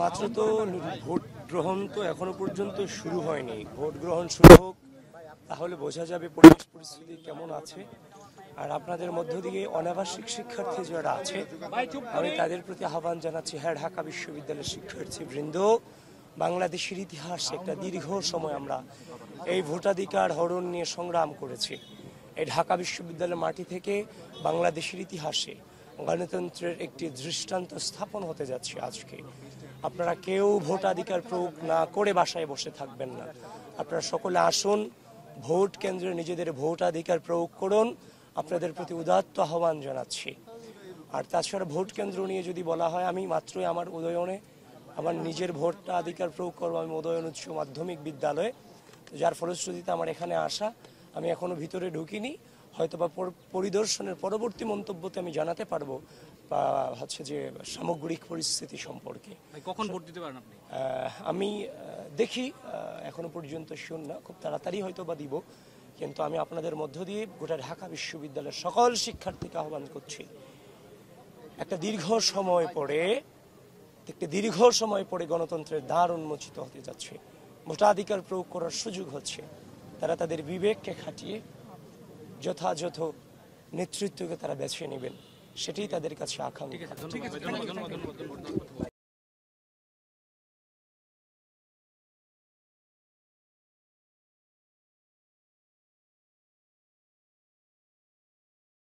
মাত্র তো ভোট গ্রহণ তো এখনো পর্যন্ত শুরু হয়নি। ভোট গ্রহণ শুরু হোক, তাহলে বোঝা যাবে পরিবেশ পরিস্থিতি কেমন আছে। আর আপনাদের মধ্য দিয়ে অনাবাসিক শিক্ষার্থী যারা আছে, আমি তাদের প্রতি আহ্বান জানাচ্ছি, হ্যাঁ, ঢাকা বিশ্ববিদ্যালয়ের শিক্ষার্থীবৃন্দ, বাংলাদেশের ইতিহাসে একটা দীর্ঘ সময় আমরা এই ভোটাধিকার হরণ নিয়ে সংগ্রাম করেছি। এই ঢাকা বিশ্ববিদ্যালয়ের মাটি থেকে বাংলাদেশের ইতিহাসে গণতন্ত্রের একটি দৃষ্টান্ত স্থাপন হতে যাচ্ছে আজকে। আপনারা কেউ ভোটাধিকার প্রয়োগ না করে বাসায় বসে থাকবেন না। আপনারা সকলে আসুন, ভোট কেন্দ্রে নিজেদের ভোটাধিকার প্রয়োগ করুন। আপনাদের প্রতি উদাত্ত আহ্বান জানাচ্ছি। আর তাছাড়া ভোট কেন্দ্র নিয়ে যদি বলা হয়, আমি মাত্রই আমার উদয়নে আমার নিজের ভোটাধিকার প্রয়োগ করবো। আমি উদয়ন উচ্চ মাধ্যমিক বিদ্যালয়ে, যার ফলশ্রুতিতে আমার এখানে আসা। আমি এখনো ভিতরে ঢুকিনি, হয়তো বা পরিদর্শনের পরবর্তী মন্তব্যতে আমি জানাতে পারবো বা হচ্ছে যে সামগ্রিক পরিস্থিতি সম্পর্কে। কখন ভোট দিতে পারেন আপনি? আমি দেখি, এখনো পর্যন্ত শুন না, খুব তাড়াতাড়ি হয়তো বা দিব। কিন্তু আমি আপনাদের মধ্য দিয়ে গোটা ঢাকা বিশ্ববিদ্যালয়ের সকল শিক্ষার্থীকে আহ্বান করছি, একটা দীর্ঘ সময় পরে গণতন্ত্রের দ্বার উন্মোচিত হতে যাচ্ছে। ভোটাধিকার প্রয়োগ করার সুযোগ হচ্ছে। তারা তাদের বিবেককে খাটিয়ে যথাযথ নেতৃত্বকে তারা বেছে নেবেন, সেটাই তাদের কাছে আকাঙ্ক্ষা।